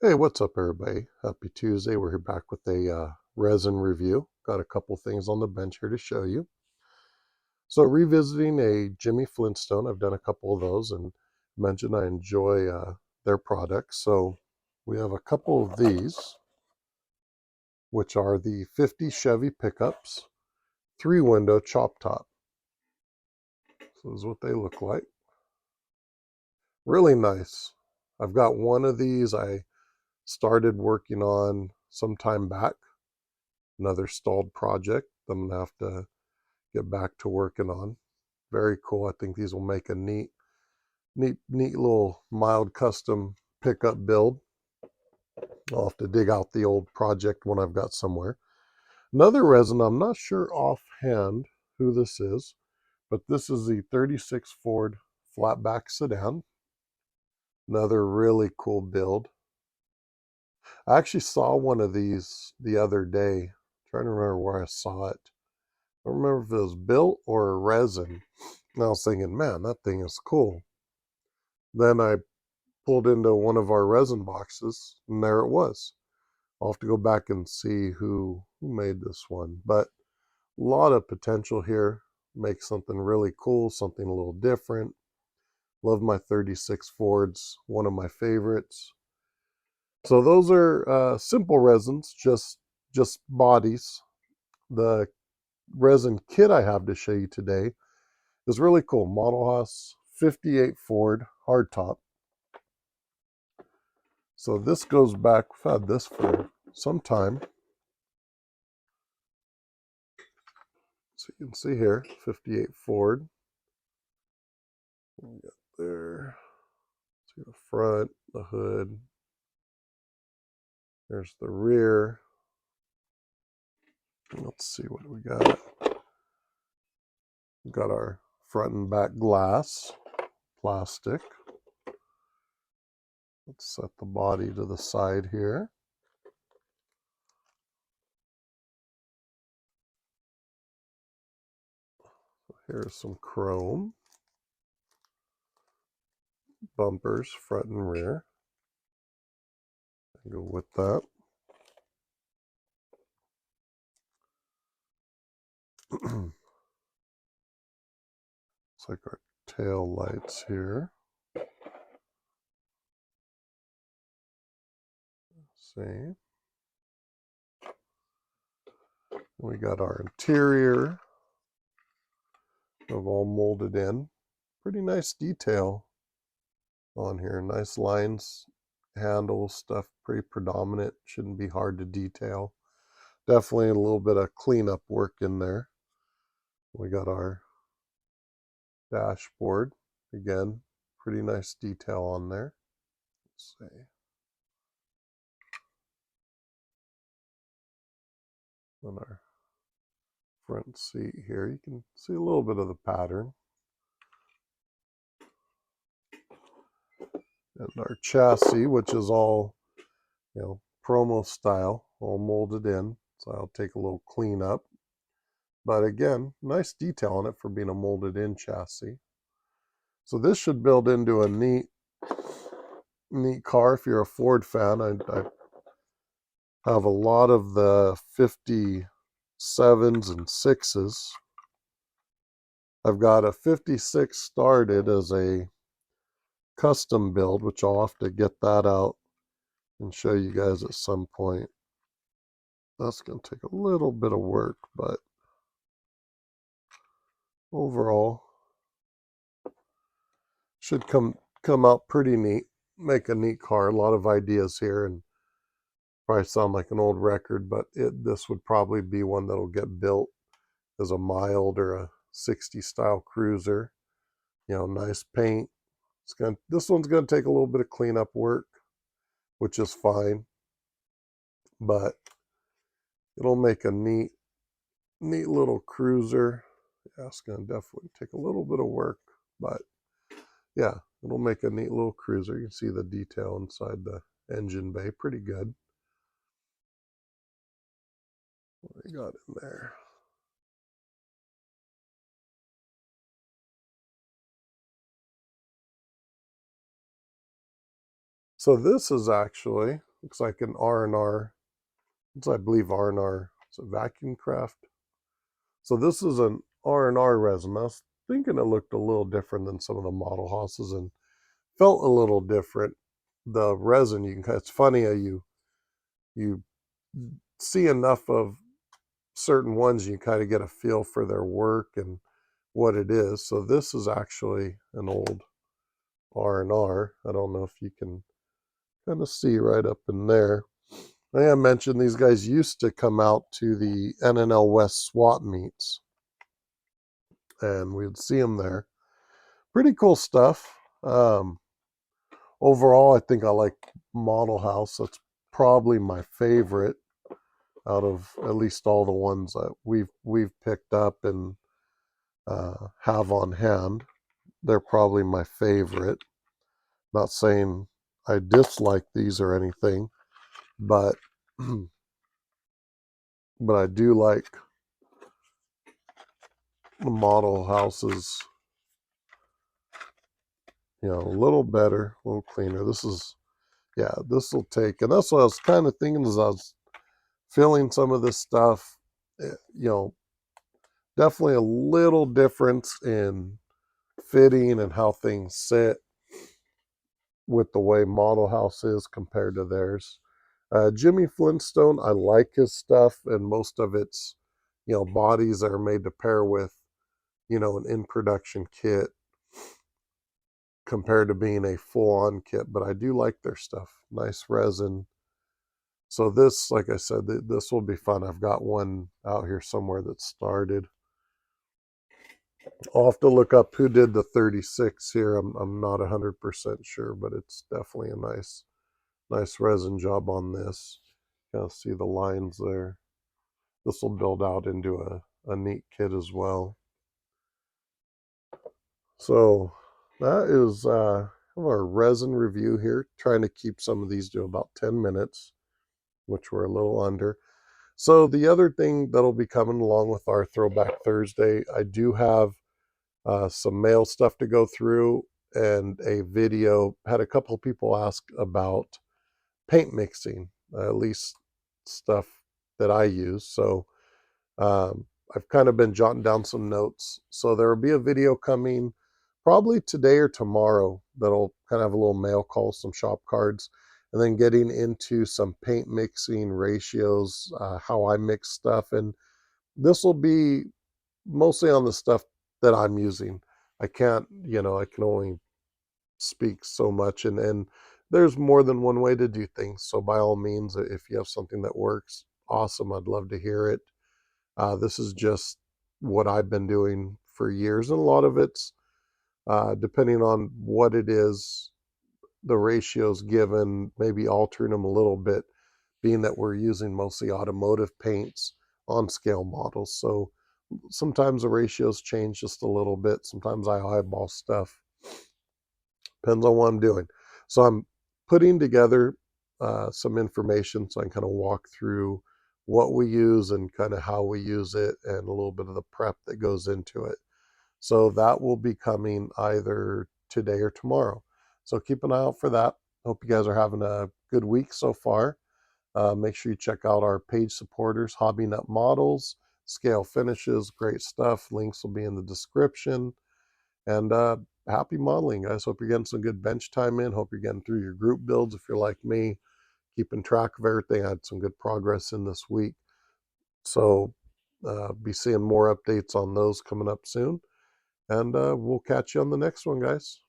Hey, what's up, everybody? Happy Tuesday. We're here back with a resin review. Got a couple things on the bench here to show you. So, revisiting a Jimmy Flintstone. I've done a couple of those and mentioned I enjoy their products. So, we have a couple of these, which are the 50 Chevy pickups, 3-window chop top. So, this is what they look like. Really nice. I've got one of these I started working on some time back. Another stalled project I'm gonna have to get back to working on. Very cool. I think these will make a neat little mild custom pickup build. I'll have to dig out the old project one I've got somewhere. Another resin, I'm not sure offhand who this is, but this is the 36 Ford flatback sedan. Another really cool build. I actually saw one of these the other day. I'm trying to remember where I saw it. I don't remember if it was built or resin. And I was thinking, man, that thing is cool. Then I pulled into one of our resin boxes, and there it was. I'll have to go back and see who made this one. But a lot of potential here. Make something really cool, something a little different. Love my 36 Fords, one of my favorites. So those are simple resins, just bodies. The resin kit I have to show you today is really cool. Model House 58 Ford hardtop. So this goes back, we've had this for some time. So you can see here, 58 Ford. We got there. See the front, the hood. There's the rear. Let's see what we got. We've got our front and back glass, plastic. Let's set the body to the side here. Here's some chrome. Bumpers, front and rear. Go with that. Looks like our tail lights here. Let's see. We got our interior of all molded in. Pretty nice detail on here. Nice lines, handles, stuff pretty predominant. Shouldn't be hard to detail. Definitely a little bit of cleanup work in there. We got our dashboard. Again, pretty nice detail on there. Let's see. On our front seat here, you can see a little bit of the pattern. And our chassis, which is all, promo style, all molded in. So I'll take a little cleanup. But again, nice detail on it for being a molded in chassis. So this should build into a neat car if you're a Ford fan. I have a lot of the 57s and 6s. I've got a 56 started as a custom build, which I'll have to get that out and show you guys at some point. That's going to take a little bit of work, but overall should come out pretty neat. Make a neat car. A lot of ideas here, and probably sound like an old record, but this would probably be one that'll get built as a mild or a 60 style cruiser. Nice paint. This one's gonna take a little bit of cleanup work, which is fine, but it'll make a neat little cruiser. Yeah, it's gonna definitely take a little bit of work, but yeah, it'll make a neat little cruiser. You can see the detail inside the engine bay, pretty good. What we got in there? So this is actually looks like an R&R. It's, I believe, R&R. It's a vacuum craft. So this is an R&R resin. I was thinking it looked a little different than some of the model houses and felt a little different. The resin, it's funny how you see enough of certain ones, you kind of get a feel for their work and what it is. So this is actually an old R&R. I don't know if you can kind of see right up in there. I mentioned these guys used to come out to the NNL West swap meets, and we'd see them there. Pretty cool stuff. Overall, I think I like Model House. That's probably my favorite out of at least all the ones that we've picked up and have on hand. They're probably my favorite. Not saying I dislike these or anything, but but I do like the Model Houses, a little better, a little cleaner. This is, yeah, this will take, and that's what I was kind of thinking as I was filling some of this stuff, definitely a little difference in fitting and how things sit with the way Model House is compared to theirs. Jimmy Flintstone, I like his stuff, and most of it's, bodies that are made to pair with, an in-production kit compared to being a full-on kit. But I do like their stuff. Nice resin. So this, like I said, this will be fun. I've got one out here somewhere that started. I'll have to look up who did the 36 here. I'm not 100% sure, but it's definitely a nice resin job on this. Kind of see the lines there. This will build out into a neat kit as well. So that is our resin review here. Trying to keep some of these to about 10 minutes, which we're a little under. So the other thing that'll be coming along with our Throwback Thursday, I do have some mail stuff to go through and a video. Had a couple of people ask about paint mixing, at least stuff that I use. So I've kind of been jotting down some notes. So there will be a video coming probably today or tomorrow that'll kind of have a little mail call, some shop cards, and then getting into some paint mixing ratios, how I mix stuff. And this will be mostly on the stuff that I'm using. I can't, I can only speak so much, and there's more than one way to do things. So by all means, if you have something that works, awesome. I'd love to hear it. This is just what I've been doing for years, and a lot of it's depending on what it is, the ratios given, maybe altering them a little bit, being that we're using mostly automotive paints on scale models. So sometimes the ratios change just a little bit. Sometimes I eyeball stuff. Depends on what I'm doing. So I'm putting together some information so I can kind of walk through what we use and kind of how we use it and a little bit of the prep that goes into it. So that will be coming either today or tomorrow. So keep an eye out for that. Hope you guys are having a good week so far. Make sure you check out our page supporters, Hobbynut Models, Scale Finishes, great stuff. Links will be in the description. And happy modeling, guys. Hope you're getting some good bench time in. Hope you're getting through your group builds. If you're like me, keeping track of everything. I had some good progress in this week. So be seeing more updates on those coming up soon. And we'll catch you on the next one, guys.